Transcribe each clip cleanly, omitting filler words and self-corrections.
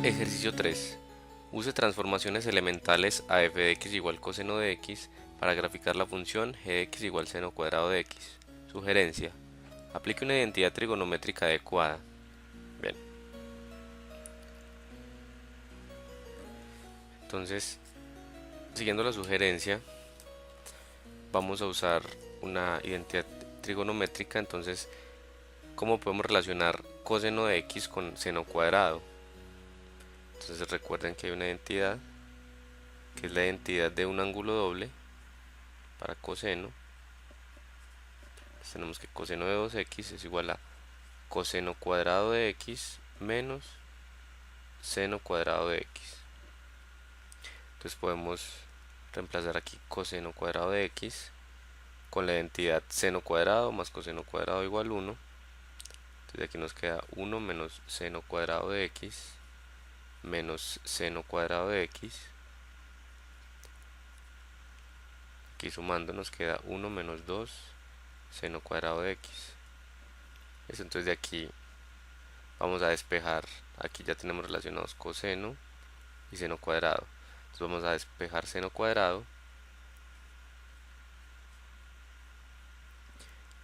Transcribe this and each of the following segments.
Ejercicio 3. Use transformaciones elementales a f de x igual coseno de x para graficar la función g de x igual seno cuadrado de x. Sugerencia. Aplique una identidad trigonométrica adecuada. Bien. Entonces, siguiendo la sugerencia, vamos a usar una identidad trigonométrica. Entonces, ¿cómo podemos relacionar coseno de x con seno cuadrado? Entonces recuerden que hay una identidad que es la identidad de un ángulo doble para coseno. Entonces tenemos que coseno de 2x es igual a coseno cuadrado de x menos seno cuadrado de x. Entonces podemos reemplazar aquí coseno cuadrado de x con la identidad seno cuadrado más coseno cuadrado igual 1. Entonces aquí nos queda 1 menos seno cuadrado de x menos seno cuadrado de x. Aquí sumando nos queda 1 menos 2 seno cuadrado de x. Entonces de aquí vamos a despejar. Aquí ya tenemos relacionados coseno y seno cuadrado. Entonces vamos a despejar seno cuadrado.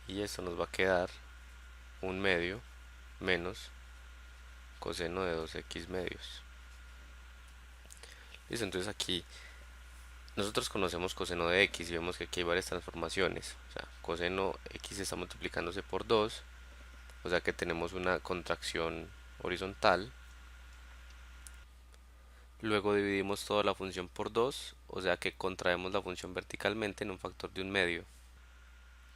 Y esto nos va a quedar 1/2 menos coseno de 2x medios. Listo, entonces aquí nosotros conocemos coseno de x y vemos que aquí hay varias transformaciones. O sea, coseno x está multiplicándose por 2, o sea que tenemos una contracción horizontal. Luego dividimos toda la función por 2, o sea que contraemos la función verticalmente en un factor de 1/2.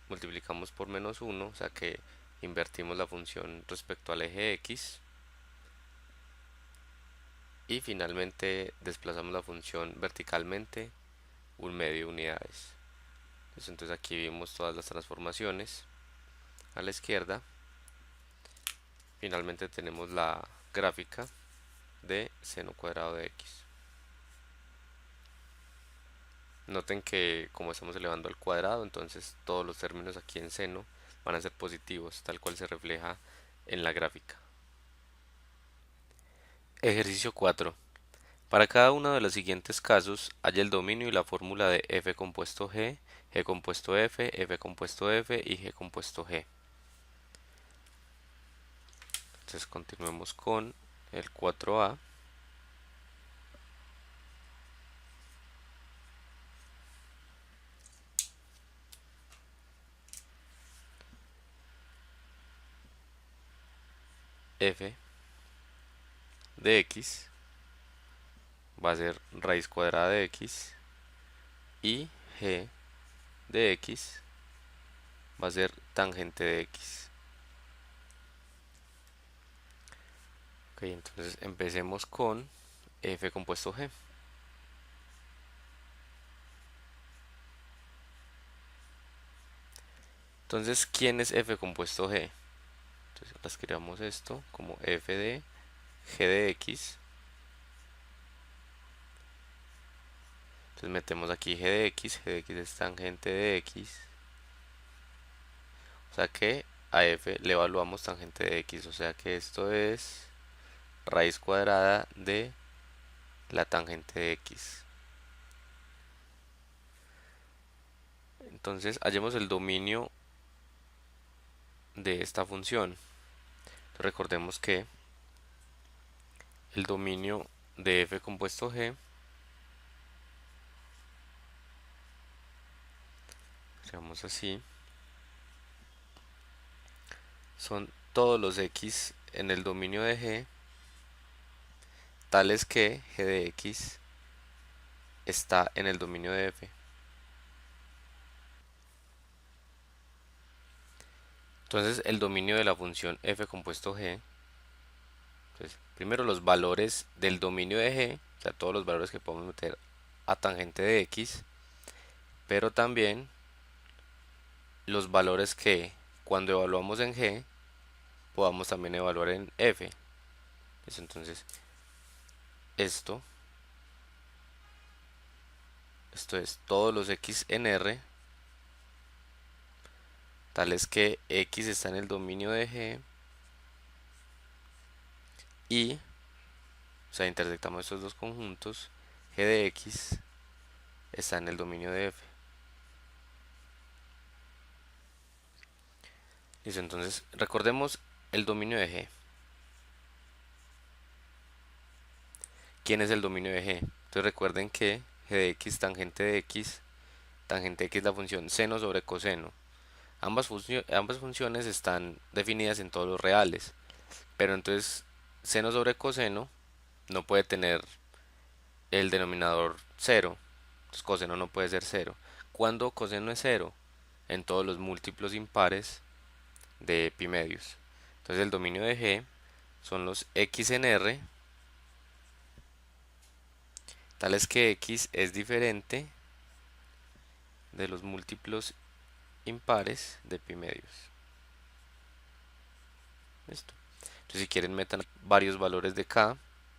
Multiplicamos por menos 1, o sea que invertimos la función respecto al eje x. Y finalmente desplazamos la función verticalmente 1/2 unidades. Entonces aquí vimos todas las transformaciones a la izquierda. Finalmente tenemos la gráfica de seno cuadrado de x. Noten que como estamos elevando al cuadrado, entonces todos los términos aquí en seno van a ser positivos, tal cual se refleja en la gráfica. Ejercicio 4. Para cada uno de los siguientes casos, halla el dominio y la fórmula de f compuesto g, g compuesto f compuesto f y g compuesto g. Entonces continuemos con el 4a. F de x va a ser raíz cuadrada de x y g de x va a ser tangente de x. Ok, entonces empecemos con f compuesto g. Entonces, ¿quién es f compuesto g? Entonces, ahora escribamos esto como f de g de x. Entonces metemos aquí g de x es tangente de x. O sea que a f le evaluamos tangente de x, o sea que esto es raíz cuadrada de la tangente de x. Entonces hallemos el dominio de esta función. Entonces, recordemos que el dominio de f compuesto g, digamos así, son todos los x en el dominio de g, tales que g de x está en el dominio de f. Entonces el dominio de la función f compuesto g, entonces, primero los valores del dominio de g, o sea, todos los valores que podemos meter a tangente de x, pero también los valores que cuando evaluamos en g podamos también evaluar en f. Entonces esto es todos los x en R, tales que x está en el dominio de g y sea, intersectamos estos dos conjuntos, g de x está en el dominio de f. Listo, entonces recordemos el dominio de g. ¿Quién es el dominio de g? Entonces recuerden que g de x tangente de x, tangente de x es la función seno sobre coseno. Ambas funciones están definidas en todos los reales, pero entonces seno sobre coseno no puede tener el denominador cero, entonces coseno no puede ser cero. ¿Cuándo coseno es cero? En todos los múltiplos impares de pi medios. Entonces el dominio de g son los x en r, tales que x es diferente de los múltiplos impares de pi medios. Listo. Entonces si quieren metan varios valores de k.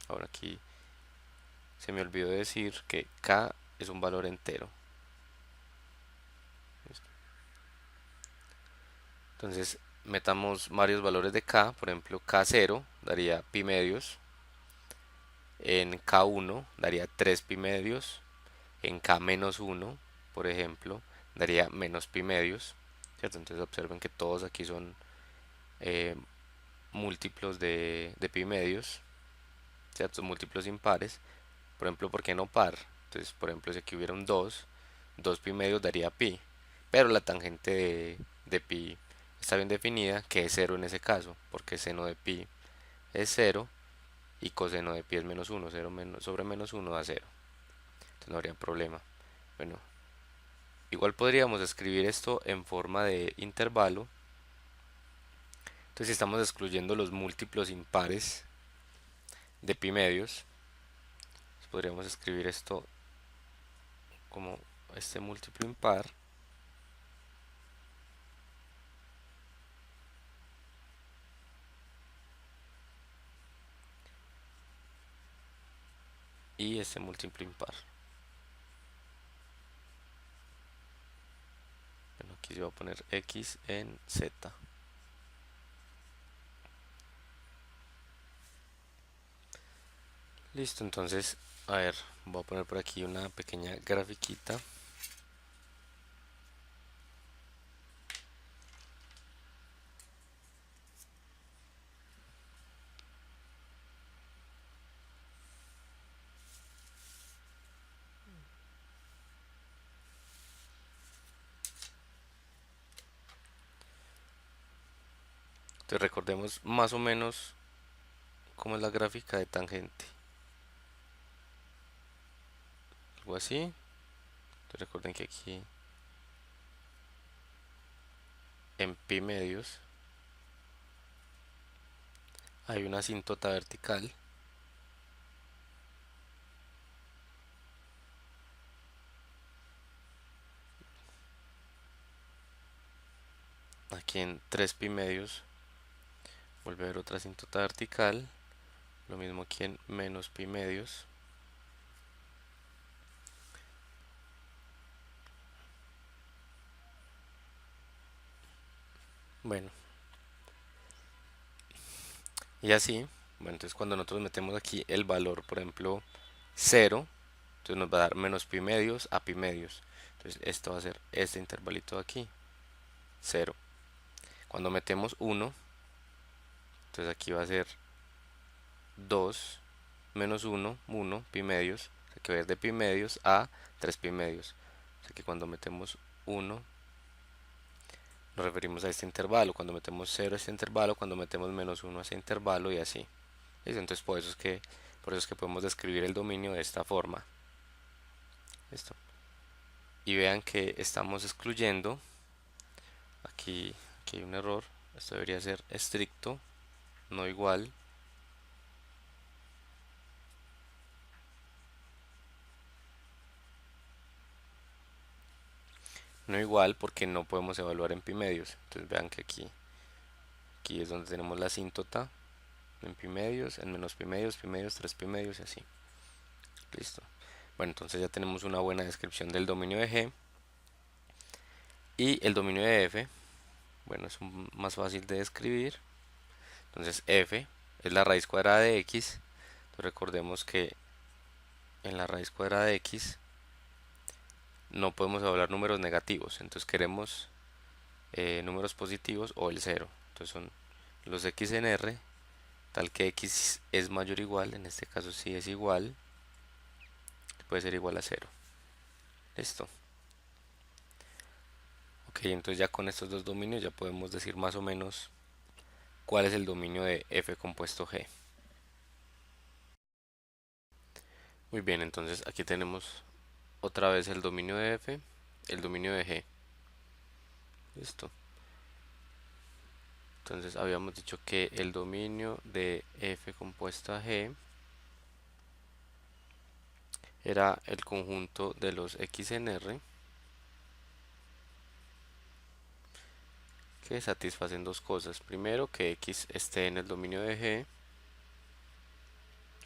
Ahora aquí se me olvidó decir que k es un valor entero. Listo. Entonces metamos varios valores de k. Por ejemplo, k0 daría pi medios. En k1 daría 3 pi medios. En k-1, por ejemplo, daría menos pi medios. ¿Cierto? Entonces observen que todos aquí son eh, múltiplos de pi medios, ¿cierto? Múltiplos impares. Por ejemplo, ¿por qué no par? Entonces, por ejemplo, si aquí hubiera un 2 pi medios daría pi, pero la tangente de pi está bien definida, que es 0 en ese caso, porque seno de pi es 0 y coseno de pi es menos 1, 0 sobre menos 1 da 0. Entonces no habría problema. Bueno, igual podríamos escribir esto en forma de intervalo. Entonces si estamos excluyendo los múltiplos impares de pi medios, podríamos escribir esto como este múltiplo impar y este múltiplo impar. Bueno, aquí se va a poner x en z. Listo, entonces, a ver, voy a poner por aquí una pequeña grafiquita. Entonces recordemos más o menos cómo es la gráfica de tangente. Algo así. Entonces recuerden que aquí en pi medios hay una asíntota vertical. Aquí en 3 pi medios vuelve a haber otra asíntota vertical. Lo mismo aquí en menos pi medios. Bueno, y así, bueno, entonces cuando nosotros metemos aquí el valor, por ejemplo, 0, entonces nos va a dar menos pi medios a pi medios. Entonces esto va a ser este intervalito de aquí, 0. Cuando metemos 1, entonces aquí va a ser 2 menos 1, 1 pi medios, o sea que va a ir de pi medios a 3 pi medios. O sea que cuando metemos 1, nos referimos a este intervalo. Cuando metemos 0 a este intervalo, cuando metemos menos 1 a este intervalo y así. ¿Listo? Entonces por eso es que podemos describir el dominio de esta forma. ¿Listo? Y vean que estamos excluyendo. Aquí hay un error. Esto debería ser estricto, no igual. No igual porque no podemos evaluar en pi medios. Entonces vean que aquí es donde tenemos la asíntota en pi medios, en menos pi medios, 3 pi medios y así. Listo. Bueno, entonces ya tenemos una buena descripción del dominio de G. Y el dominio de F, bueno, es más fácil de describir. Entonces F es la raíz cuadrada de X. Recordemos que en la raíz cuadrada de x no podemos hablar números negativos, entonces queremos números positivos o el cero. Entonces son los x en r, tal que x es mayor o igual, en este caso sí es igual, puede ser igual a cero. Listo. Ok, entonces ya con estos dos dominios ya podemos decir más o menos cuál es el dominio de f compuesto g. Muy bien, entonces aquí tenemos otra vez el dominio de f, el dominio de g. Listo. Entonces habíamos dicho que el dominio de f compuesta g era el conjunto de los x en r que satisfacen dos cosas. Primero, que x esté en el dominio de g.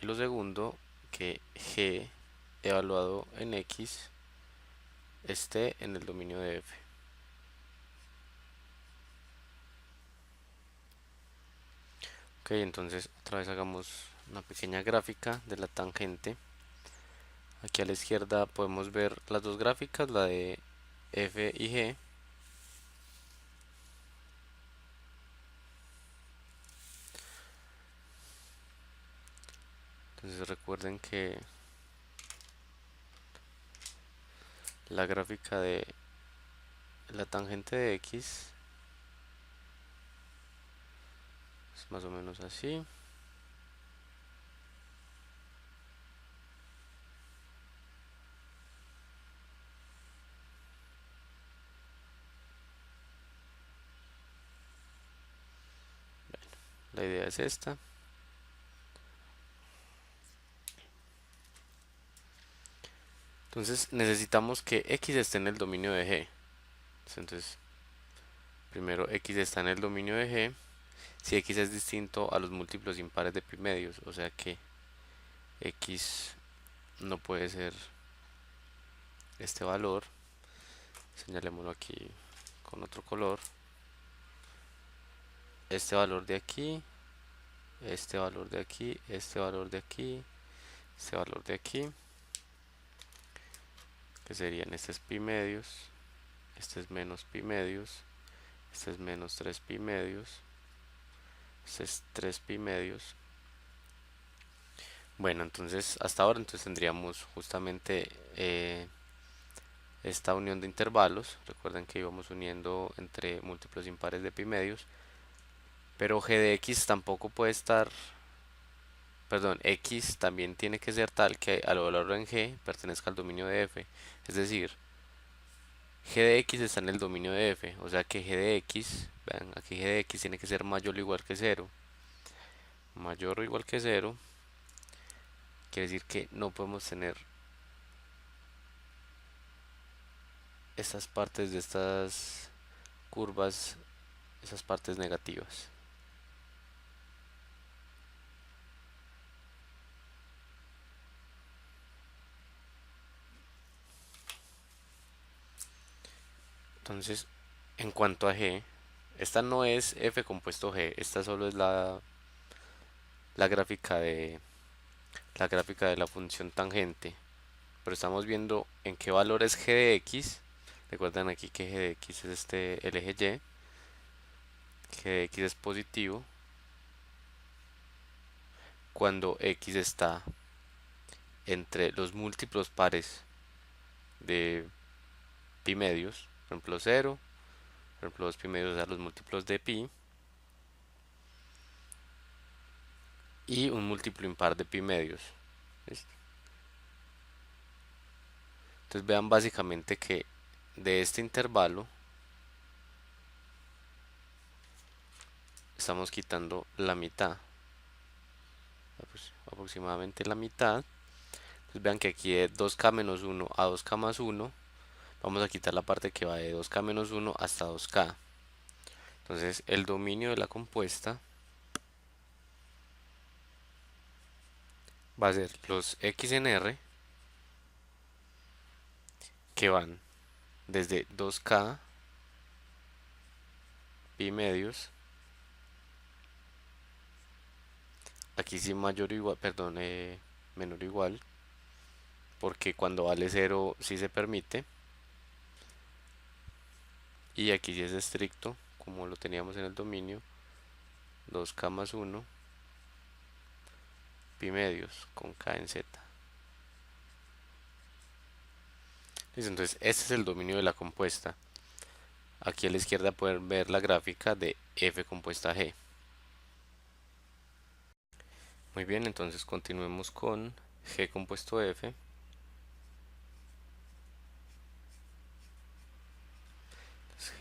Y lo segundo, que g evaluado en x esté en el dominio de f. Ok, entonces otra vez hagamos una pequeña gráfica de la tangente. Aquí a la izquierda podemos ver las dos gráficas, la de f y g. Entonces recuerden que la gráfica de la tangente de x es más o menos así. La idea es esta. Entonces necesitamos que x esté en el dominio de g. Entonces, primero x está en el dominio de g si x es distinto a los múltiplos impares de pi medios, o sea que x no puede ser este valor. Señalémoslo aquí con otro color. Este valor de aquí, este valor de aquí, este valor de aquí, este valor de aquí, que serían este es pi medios, este es menos pi medios, este es menos 3 pi medios, este es 3 pi medios. Bueno, entonces hasta ahora entonces tendríamos justamente esta unión de intervalos. Recuerden que íbamos uniendo entre múltiplos impares de pi medios, pero g de x tampoco puede estar, perdón, x también tiene que ser tal que al valor en g pertenezca al dominio de f. Es decir, g de x está en el dominio de f, o sea que g de x, vean, aquí g de x tiene que ser mayor o igual que 0. Mayor o igual que 0 quiere decir que no podemos tener estas partes de estas curvas, esas partes negativas. Entonces, en cuanto a g, esta no es f compuesto g, esta solo es la gráfica de la función tangente, pero estamos viendo en qué valor es g de x. Recuerden aquí que g de x es el eje y, g de x es positivo cuando x está entre los múltiplos pares de pi medios, por ejemplo 0, por ejemplo 2 pi medios, o sea, los múltiplos de pi, y un múltiplo impar de pi medios. ¿Listo? Entonces vean básicamente que de este intervalo estamos quitando la mitad, aproximadamente la mitad. Entonces vean que aquí de 2k menos 1 a 2k más 1 vamos a quitar la parte que va de 2k menos 1 hasta 2k. Entonces el dominio de la compuesta va a ser los x en r que van desde 2k pi medios aquí sí mayor o igual, perdón, menor o igual, porque cuando vale cero sí se permite, y aquí sí es estricto, como lo teníamos en el dominio, 2k más 1 pi medios con k en z. Listo, entonces este es el dominio de la compuesta. Aquí a la izquierda pueden ver la gráfica de f compuesta g. Muy bien, entonces continuemos con g compuesto f.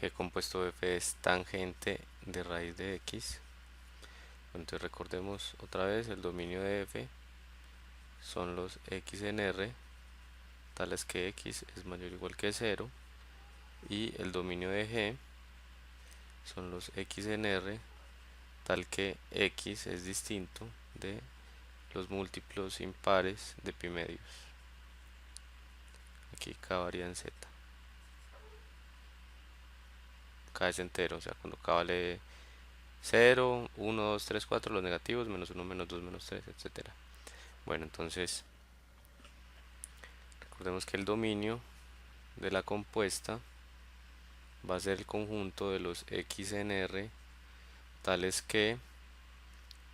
G compuesto f es tangente de raíz de x. Entonces recordemos otra vez el dominio de f son los x en r, tales que x es mayor o igual que 0, y el dominio de g son los x en r, tal que x es distinto de los múltiplos impares de pi medios. Aquí k varía en z. K es entero, o sea, cuando k vale 0, 1, 2, 3, 4, los negativos, menos 1, menos 2, menos 3, etcétera. Bueno, entonces recordemos que el dominio de la compuesta va a ser el conjunto de los x en r, tales que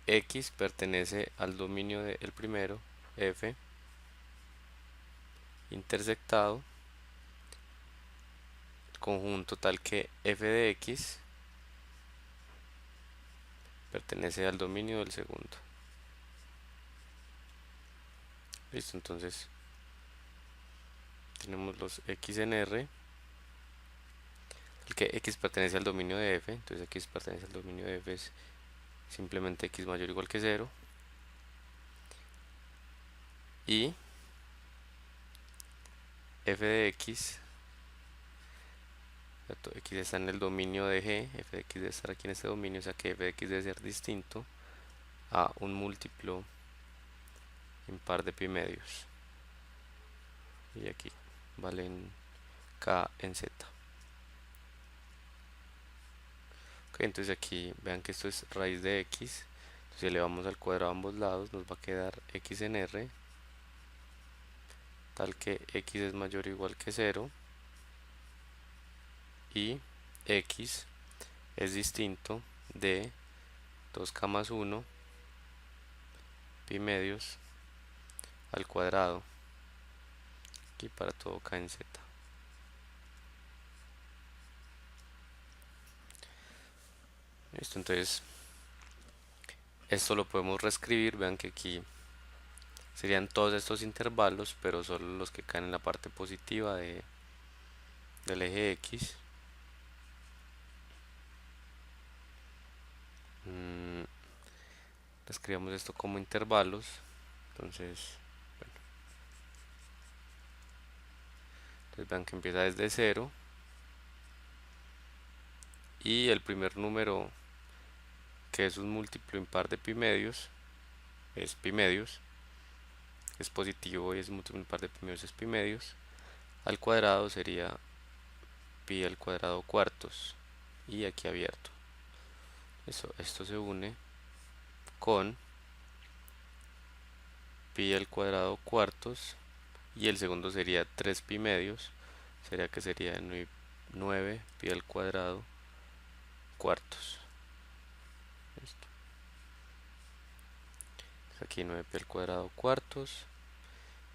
x pertenece al dominio del primero, f, intersectado, conjunto tal que f de x pertenece al dominio del segundo. Listo, entonces tenemos los x en r, el que x pertenece al dominio de f, entonces x pertenece al dominio de f es simplemente x mayor o igual que 0, y f de x, x está en el dominio de g, f de x debe estar aquí en este dominio, o sea que f de x debe ser distinto a un múltiplo impar de pi medios, y aquí valen k en z. Ok, entonces aquí vean que esto es raíz de x, entonces si elevamos al cuadrado a ambos lados nos va a quedar x en r, tal que x es mayor o igual que 0, y x es distinto de 2k más 1 pi medios al cuadrado, aquí para todo k en z. Listo, entonces esto lo podemos reescribir, vean que aquí serían todos estos intervalos, pero solo los que caen en la parte positiva del eje x. Escribamos esto como intervalos, entonces, bueno, entonces vean que empieza desde 0, y el primer número que es un múltiplo impar de pi medios es pi medios, es positivo y es múltiplo impar de pi medios es pi medios, al cuadrado sería pi al cuadrado cuartos, y aquí abierto. Esto se une con pi al cuadrado cuartos, y el segundo sería 3 pi medios, sería que sería 9 pi al cuadrado cuartos. Listo. Aquí 9 pi al cuadrado cuartos,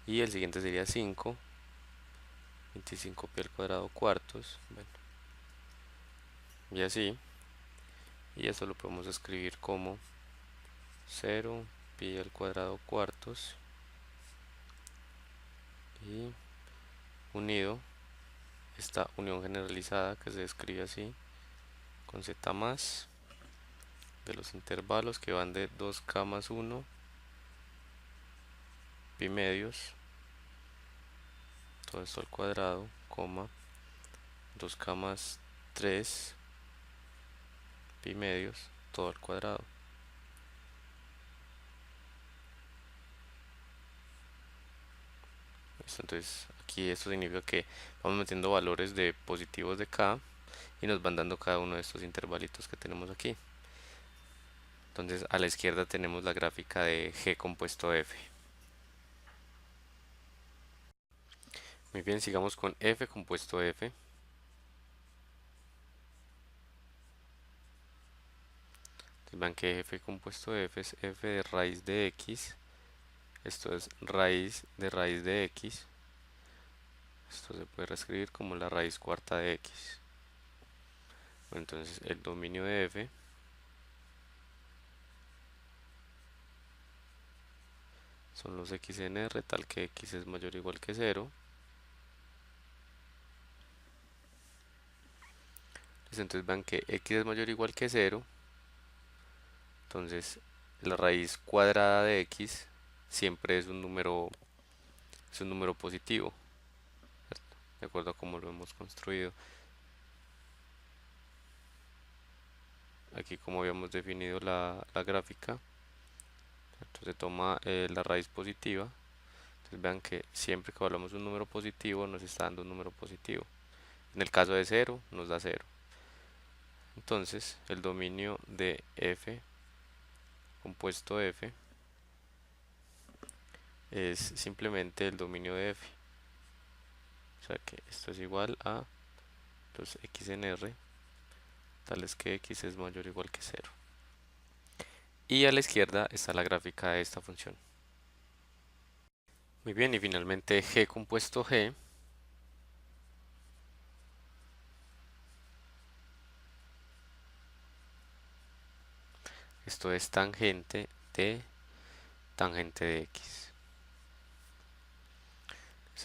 y el siguiente sería 5, 25 pi al cuadrado cuartos, bueno, y así, y eso lo podemos escribir como 0 pi al cuadrado cuartos, y unido esta unión generalizada que se escribe así, con z más de los intervalos que van de 2k más 1 pi medios, todo esto al cuadrado, coma, 2k más 3 pi medios, todo al cuadrado. Listo, entonces aquí esto significa que vamos metiendo valores de positivos de k y nos van dando cada uno de estos intervalitos que tenemos aquí. Entonces a la izquierda tenemos la gráfica de G compuesto F. Muy bien, sigamos con F compuesto F. Entonces vean que F compuesto F es F de raíz de X. Esto es raíz de X. Esto se puede reescribir como la raíz cuarta de X. Bueno, entonces el dominio de F son los x en R, tal que x es mayor o igual que 0. Entonces vean que x es mayor o igual que 0. Entonces la raíz cuadrada de x siempre es un número positivo, ¿cierto? De acuerdo a cómo lo hemos construido. Aquí como habíamos definido la gráfica, entonces se toma la raíz positiva. Entonces vean que siempre que evaluamos un número positivo nos está dando un número positivo. En el caso de 0 nos da 0. Entonces el dominio de f compuesto f es simplemente el dominio de f. O sea que esto es igual a los x en R, tales que x es mayor o igual que 0. Y a la izquierda está la gráfica de esta función. Muy bien, y finalmente g compuesto g esto es tangente de x.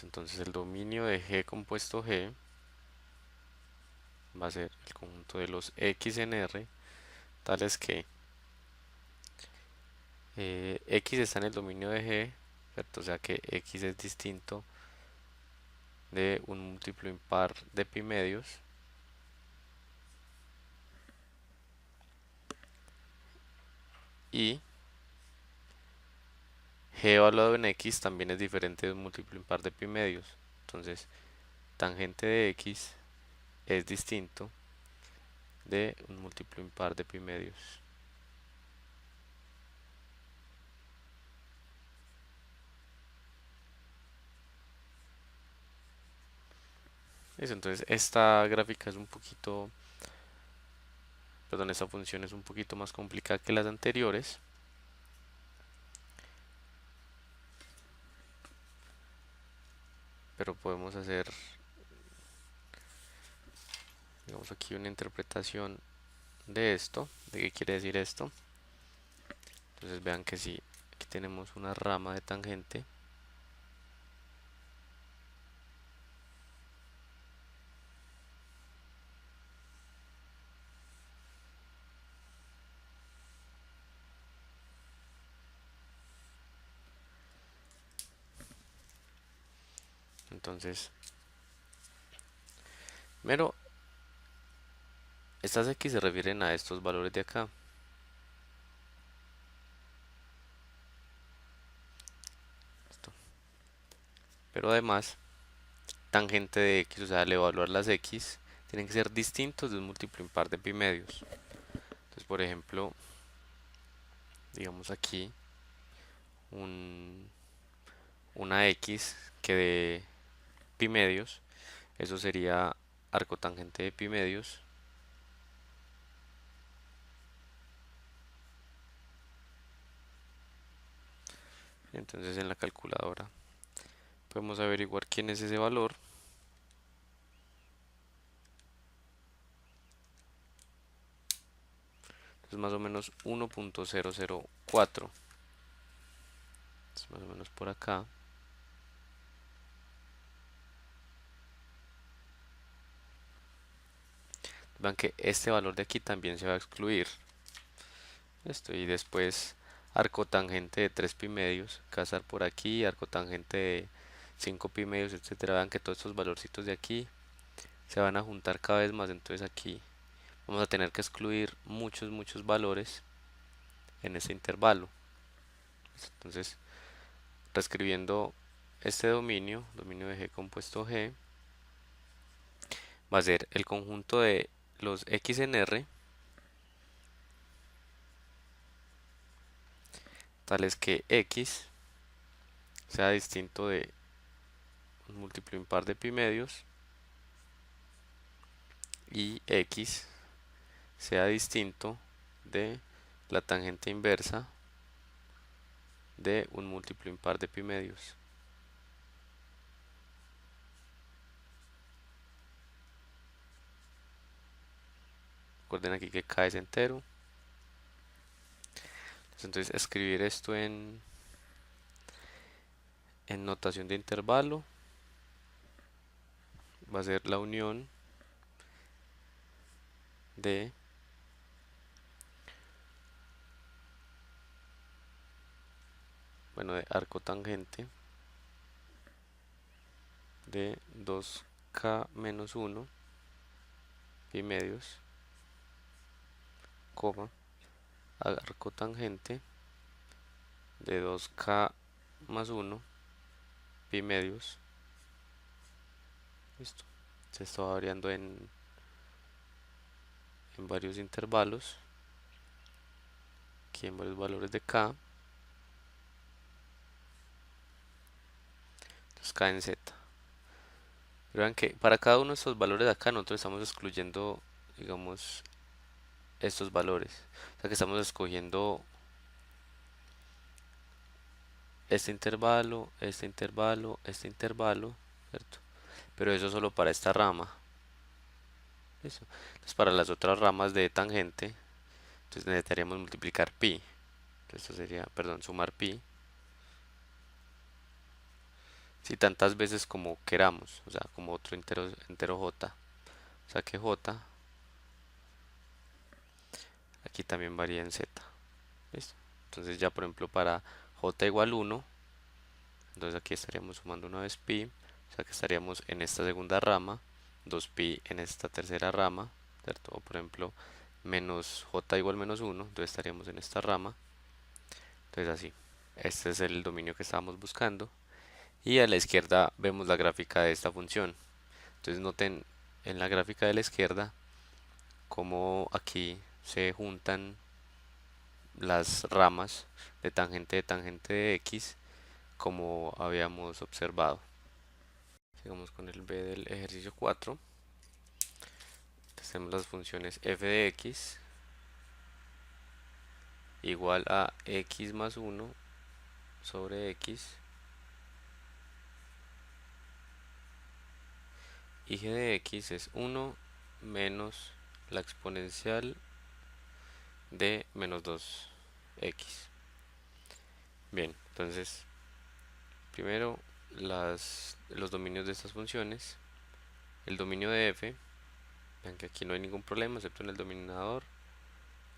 Entonces el dominio de g compuesto g va a ser el conjunto de los x en R, tales que x está en el dominio de g, ¿cierto? O sea que x es distinto de un múltiplo impar de pi medios, y g evaluado en x también es diferente de un múltiplo impar de pi medios. Entonces tangente de x es distinto de un múltiplo impar de pi medios. Eso, entonces esta gráfica es un poquito, perdón, esta función es un poquito más complicada que las anteriores. Pero podemos hacer, digamos aquí una interpretación de esto, de qué quiere decir esto. Entonces vean que si aquí tenemos una rama de tangente, entonces, pero estas x se refieren a estos valores de acá. Listo. Pero además, tangente de x, o sea, al evaluar las x, tienen que ser distintos de un múltiplo impar de pi medios. Entonces, por ejemplo, digamos aquí una x que de pi medios, eso sería arcotangente de pi medios. Entonces en la calculadora podemos averiguar quién es ese valor. Es más o menos 1.004. Es más o menos por acá. Vean que este valor de aquí también se va a excluir. Esto, y después arcotangente de 3 pi medios, casar por aquí, arcotangente de 5 pi medios, etcétera. Vean que todos estos valorcitos de aquí se van a juntar cada vez más. Entonces aquí vamos a tener que excluir muchos valores en ese intervalo. Entonces, reescribiendo este dominio de G compuesto G, va a ser el conjunto de los x en R tales que x sea distinto de un múltiplo impar de pi medios y x sea distinto de la tangente inversa de un múltiplo impar de pi medios. Recuerden aquí que k es entero. Entonces escribir esto en notación de intervalo va a ser la unión de de arco tangente de 2k menos 1 pi medios, coma, arco tangente de 2k más 1 pi medios. Listo. Se está variando en varios intervalos, aquí en varios valores de k. Entonces k en z. Vean que para cada uno de estos valores de acá nosotros estamos excluyendo, digamos, estos valores. O sea que estamos escogiendo este intervalo, este intervalo, este intervalo, ¿cierto? Pero eso solo para esta rama. ¿Listo? Entonces para las otras ramas de tangente, entonces necesitaríamos multiplicar pi. Esto sería, perdón, sumar pi. Si tantas veces como queramos, o sea, como otro entero j. O sea que j aquí también varía en z. ¿Listo? Entonces ya por ejemplo para j igual 1, entonces aquí estaríamos sumando una vez pi, o sea que estaríamos en esta segunda rama, 2pi en esta tercera rama, ¿cierto? O por ejemplo menos j igual menos 1, entonces estaríamos en esta rama. Entonces así, este es el dominio que estábamos buscando. Y a la izquierda vemos la gráfica de esta función. Entonces noten en la gráfica de la izquierda cómo aquí se juntan las ramas de tangente de x, como habíamos observado. Sigamos con el b del ejercicio 4. Tenemos las funciones f de x igual a x más 1 sobre x y g de x es 1 menos la exponencial de menos 2x. Bien, entonces primero los dominios de estas funciones. El dominio de f, vean que aquí no hay ningún problema excepto en el denominador.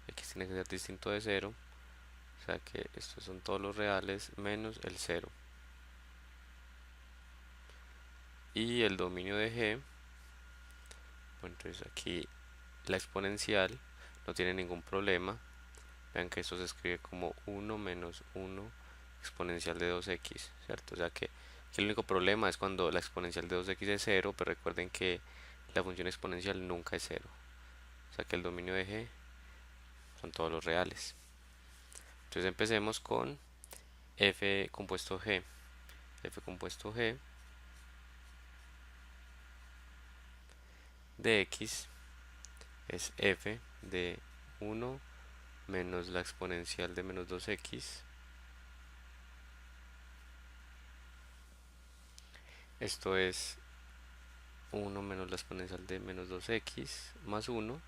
X tiene que ser distinto de 0, o sea que estos son todos los reales menos el 0. Y el dominio de g, bueno, entonces aquí la exponencial no tiene ningún problema. Vean que esto se escribe como 1 menos 1 exponencial de 2x, ¿cierto? O sea que el único problema es cuando la exponencial de 2x es 0, pero recuerden que la función exponencial nunca es 0. O sea que el dominio de g son todos los reales. Entonces empecemos con f compuesto g. F compuesto g de x es f de 1 menos la exponencial de menos 2x. Esto es 1 menos la exponencial de menos 2x más 1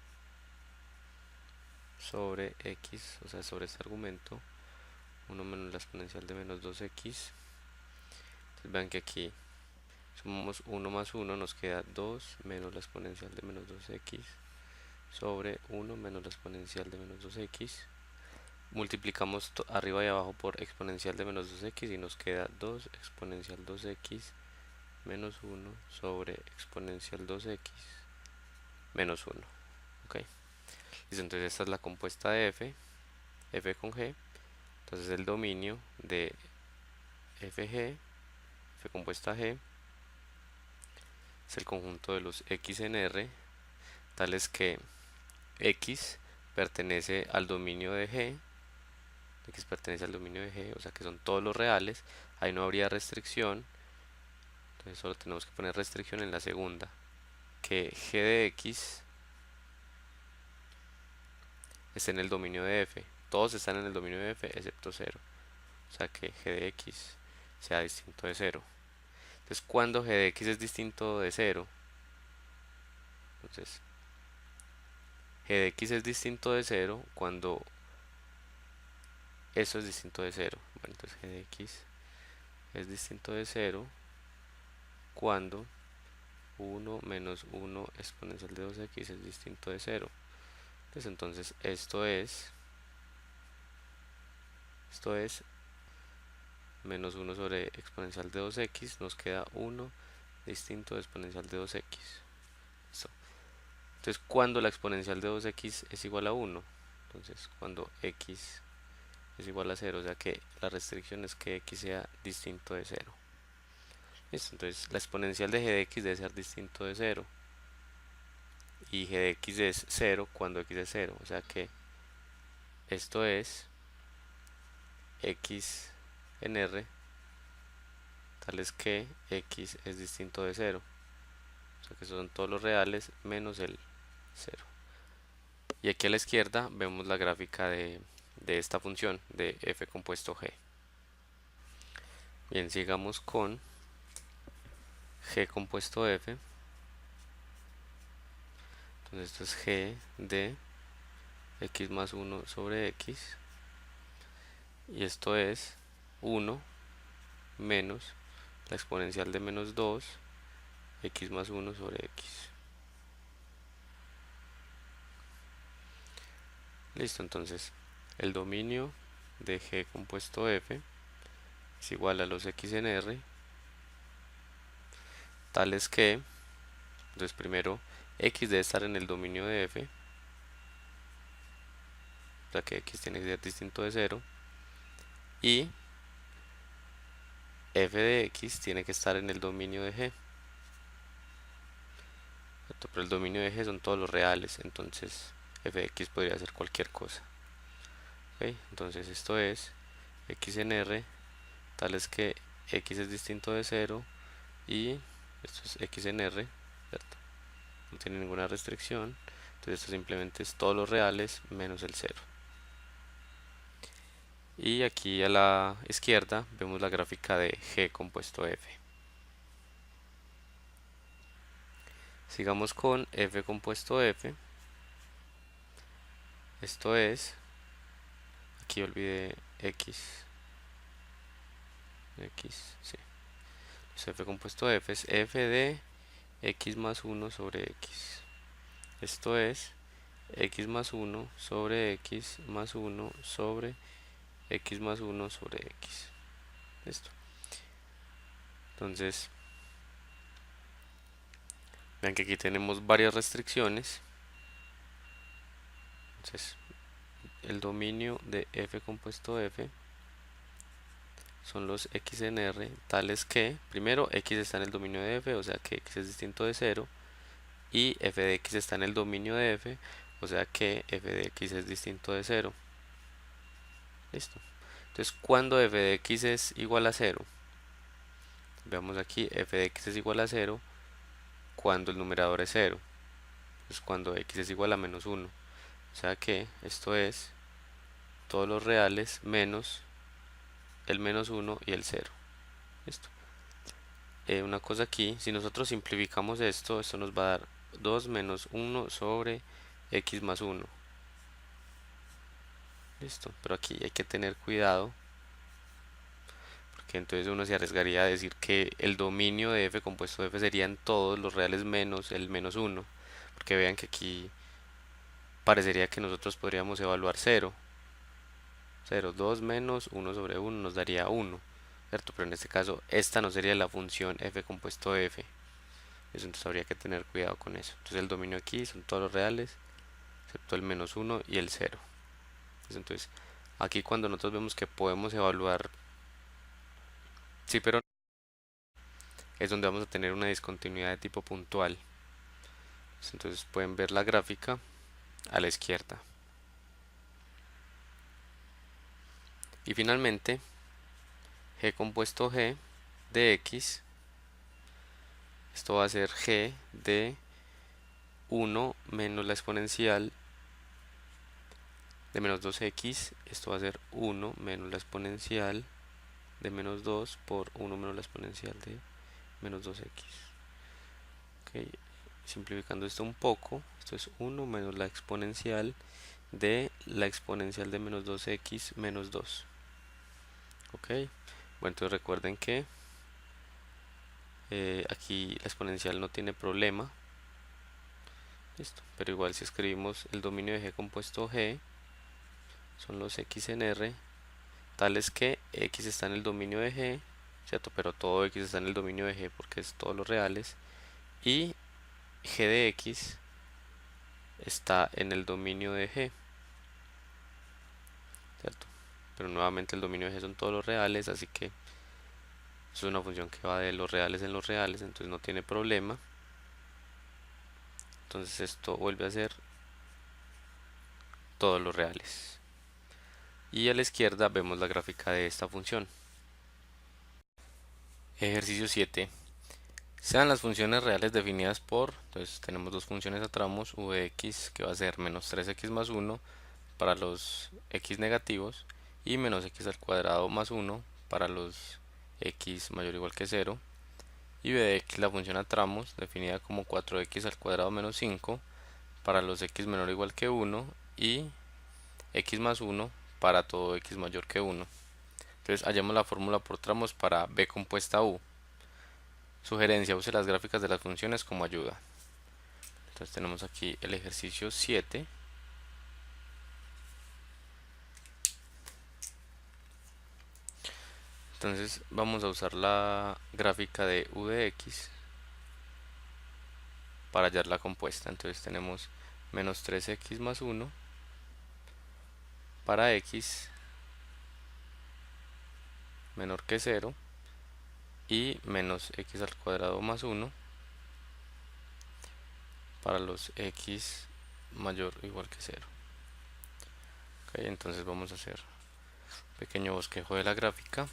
sobre x, o sea, sobre este argumento, 1 menos la exponencial de menos 2x. Entonces vean que aquí sumamos 1 más 1, nos queda 2 menos la exponencial de menos 2x sobre 1 menos la exponencial de menos 2x. Multiplicamos arriba y abajo por exponencial de menos 2x y nos queda 2 exponencial 2x menos 1 sobre exponencial 2x menos 1. ¿Ok? Entonces esta es la compuesta de f, f con g. Entonces el dominio de fg, f compuesta g, es el conjunto de los x en R, tales que x pertenece al dominio de g x pertenece al dominio de G, o sea que son todos los reales, ahí no habría restricción, entonces solo tenemos que poner restricción en la segunda, que G de X está en el dominio de F, todos están en el dominio de F excepto 0, o sea que G de X sea distinto de 0. Entonces cuando G de X es distinto de 0, entonces G de X es distinto de 0 cuando eso es distinto de 0. Bueno, entonces G de X es distinto de 0 cuando 1 menos 1 exponencial de 2x es distinto de 0. Entonces esto es menos 1 sobre exponencial de 2x, nos queda 1 distinto de exponencial de 2x. Listo. Entonces cuando la exponencial de 2x es igual a 1, entonces cuando x es igual a 0, o sea que la restricción es que x sea distinto de 0. Listo, entonces la exponencial de g de x debe ser distinto de 0 y g de x es 0 cuando x es 0, o sea que esto es x en r tales que x es distinto de 0, o sea que son todos los reales menos el 0. Y aquí a la izquierda vemos la gráfica de esta función de f compuesto g. Bien, sigamos con g compuesto f. Entonces esto es g de x más 1 sobre x, y esto es 1 menos la exponencial de menos 2 x más 1 sobre x. Listo, entonces el dominio de g compuesto f es igual a los x en r tales que, entonces primero x debe estar en el dominio de f, o sea que x tiene que ser distinto de 0, y f de x tiene que estar en el dominio de g. Pero el dominio de g son todos los reales, entonces f de x podría ser cualquier cosa. ¿Okay? Entonces esto es x en r tales que x es distinto de 0 y esto es x en r, ¿cierto? No tiene ninguna restricción, entonces esto simplemente es todos los reales menos el 0. Y aquí a la izquierda vemos la gráfica de g compuesto f. Sigamos con f compuesto f. Esto es, aquí olvidé x, sí. F compuesto f es f de x más 1 sobre x. Esto es x más 1 sobre x más 1 sobre x más 1 sobre x. Listo. Entonces, vean que aquí tenemos varias restricciones. Entonces, el dominio de f compuesto f son los x en r tales que, primero, x está en el dominio de f, o sea que x es distinto de 0, y f de x está en el dominio de f, o sea que f de x es distinto de 0. Listo. Entonces, cuando f de x es igual a 0, veamos aquí, f de x es igual a 0 cuando el numerador es 0. Entonces, cuando x es igual a menos 1. O sea que esto es todos los reales menos el menos 1 y el 0. Listo. Una cosa aquí, si nosotros simplificamos esto nos va a dar 2 menos 1 sobre x más 1. Listo, pero aquí hay que tener cuidado, porque entonces uno se arriesgaría a decir que el dominio de f compuesto de f serían todos los reales menos el menos 1, porque vean que aquí parecería que nosotros podríamos evaluar 0. 0, 2 menos 1 sobre 1 nos daría 1, ¿cierto? Pero en este caso esta no sería la función f compuesto de f. Entonces habría que tener cuidado con eso. Entonces el dominio aquí son todos los reales, excepto el menos 1 y el 0. Entonces aquí cuando nosotros vemos que podemos evaluar sí pero no, es donde vamos a tener una discontinuidad de tipo puntual. Entonces pueden ver la gráfica a la izquierda. Y finalmente, g compuesto g de x, esto va a ser g de 1 menos la exponencial de menos 2x, esto va a ser 1 menos la exponencial de menos 2 por 1 menos la exponencial de menos 2x. Ok, simplificando esto un poco, esto es 1 menos la exponencial de menos 2x menos 2. Ok, bueno, entonces recuerden que aquí la exponencial no tiene problema. Listo, pero igual si escribimos el dominio de g compuesto g, son los x en R, tales que x está en el dominio de g, ¿cierto? Pero todo x está en el dominio de g porque es todos los reales, y g de x está en el dominio de g, ¿cierto? Pero nuevamente el dominio de g son todos los reales, así que es una función que va de los reales en los reales, entonces no tiene problema. Entonces esto vuelve a ser todos los reales. Y a la izquierda vemos la gráfica de esta función. Ejercicio 7. Sean las funciones reales definidas por, entonces tenemos dos funciones a tramos, v de x que va a ser menos 3x más 1 para los x negativos y menos x al cuadrado más 1 para los x mayor o igual que 0, y v de x la función a tramos definida como 4x al cuadrado menos 5 para los x menor o igual que 1 y x más 1 para todo x mayor que 1. Entonces hallamos la fórmula por tramos para b compuesta u. Sugerencia: use las gráficas de las funciones como ayuda. Entonces tenemos aquí el ejercicio 7. Entonces vamos a usar la gráfica de u de x para hallar la compuesta. Entonces tenemos menos 3x más 1 para x menor que 0 y menos x al cuadrado más 1 para los x mayor o igual que 0. Okay, entonces vamos a hacer un pequeño bosquejo de la gráfica.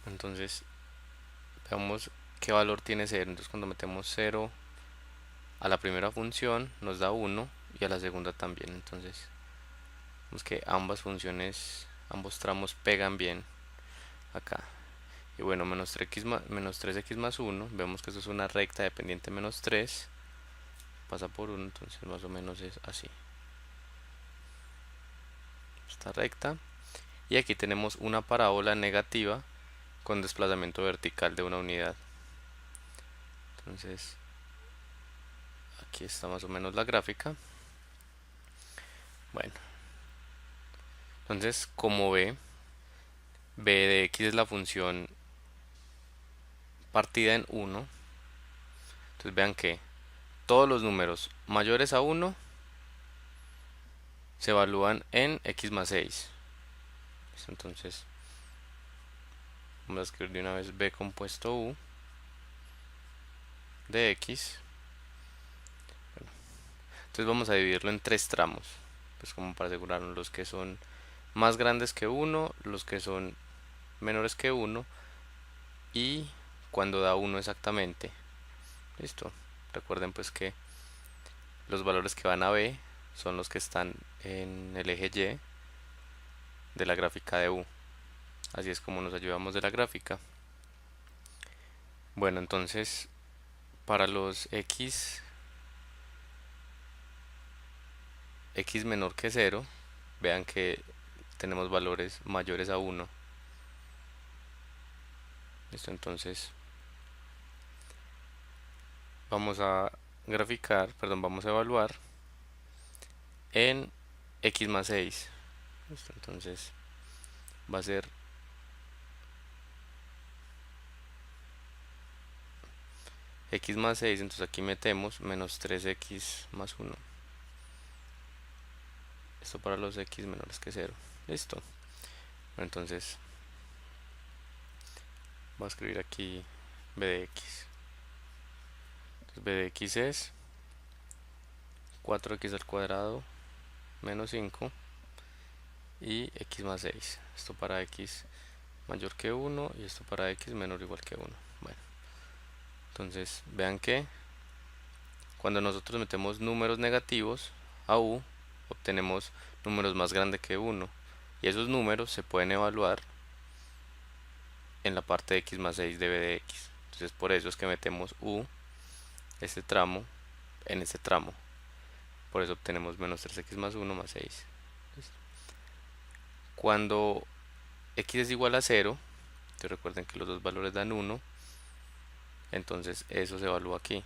Entonces veamos qué valor tiene 0. Entonces cuando metemos 0 a la primera función nos da 1 y a la segunda también. Entonces vemos que ambas funciones, ambos tramos pegan bien acá. Y bueno, menos 3x más 1, vemos que esto es una recta dependiente menos 3, pasa por 1, entonces más o menos es así. Esta recta. Y aquí tenemos una parábola negativa con desplazamiento vertical de una unidad. Entonces aquí está más o menos la gráfica. Bueno, entonces como b de x es la función partida en 1. Entonces vean que todos los números mayores a 1 se evalúan en x más 6. Entonces vamos a escribir de una vez b compuesto u de x. Bueno, entonces vamos a dividirlo en tres tramos, pues como para asegurarnos los que son más grandes que 1, los que son menores que 1 y cuando da 1 exactamente. Listo. Recuerden pues que los valores que van a b son los que están en el eje y de la gráfica de u. Así es como nos ayudamos de la gráfica. Bueno, entonces para los x menor que 0, vean que tenemos valores mayores a 1. Listo, entonces vamos a vamos a evaluar en x más 6. Listo, entonces va a ser x más 6, entonces aquí metemos menos 3x más 1. Esto para los x menores que 0. Listo. Entonces voy a escribir aquí b de x. Entonces b de x es 4x al cuadrado menos 5 y x más 6. Esto para x mayor que 1 y esto para x menor o igual que 1. Bueno, entonces vean que cuando nosotros metemos números negativos a u, obtenemos números más grandes que 1. Y esos números se pueden evaluar en la parte de x más 6 de b de x. Entonces por eso es que metemos u, este tramo, en este tramo. Por eso obtenemos menos 3x más 1 más 6. ¿Listo? Cuando x es igual a 0, recuerden que los dos valores dan 1, entonces eso se evalúa aquí,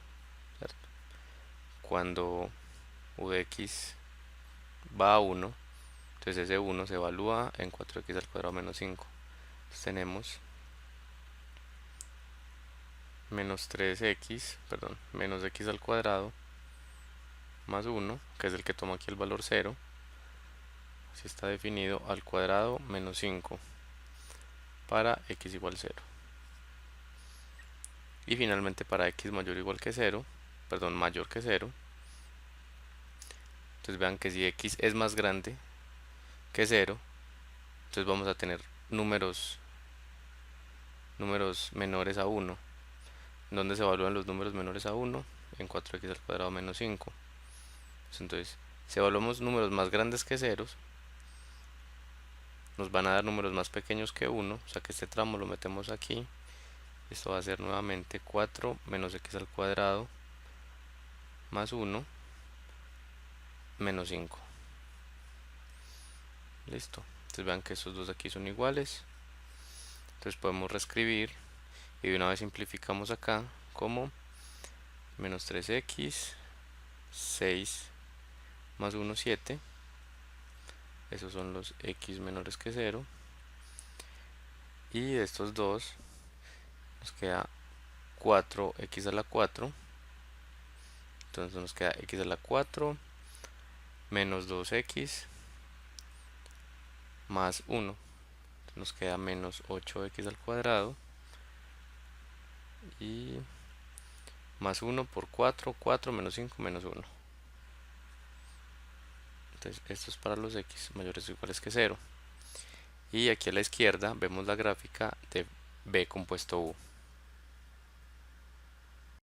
¿cierto? Cuando u de x va a 1, entonces ese 1 se evalúa en 4x al cuadrado menos 5. Entonces tenemos menos 3x, perdón, menos x al cuadrado más 1, que es el que toma aquí el valor 0, así está definido, al cuadrado menos 5 para x igual 0. Y finalmente para x mayor o igual que 0, perdón, mayor que 0, entonces vean que si x es más grande que 0, entonces vamos a tener números menores a 1. ¿Dónde se evalúan los números menores a 1? En 4x al cuadrado menos 5. Entonces, si evaluamos números más grandes que ceros, nos van a dar números más pequeños que 1, o sea que este tramo lo metemos aquí. Esto va a ser nuevamente 4 menos x al cuadrado más 1 menos 5. Listo. Entonces vean que estos dos aquí son iguales. Entonces podemos reescribir y de una vez simplificamos acá como menos 3x, 6 más 1, 7. Esos son los x menores que 0. Y de estos dos nos queda 4x a la 4. Entonces nos queda x a la 4 menos 2x más 1. Nos queda menos 8x al cuadrado. Y más 1 por 4, 4 menos 5 menos 1. Entonces esto es para los x mayores o iguales que 0. Y aquí a la izquierda vemos la gráfica de b compuesto u.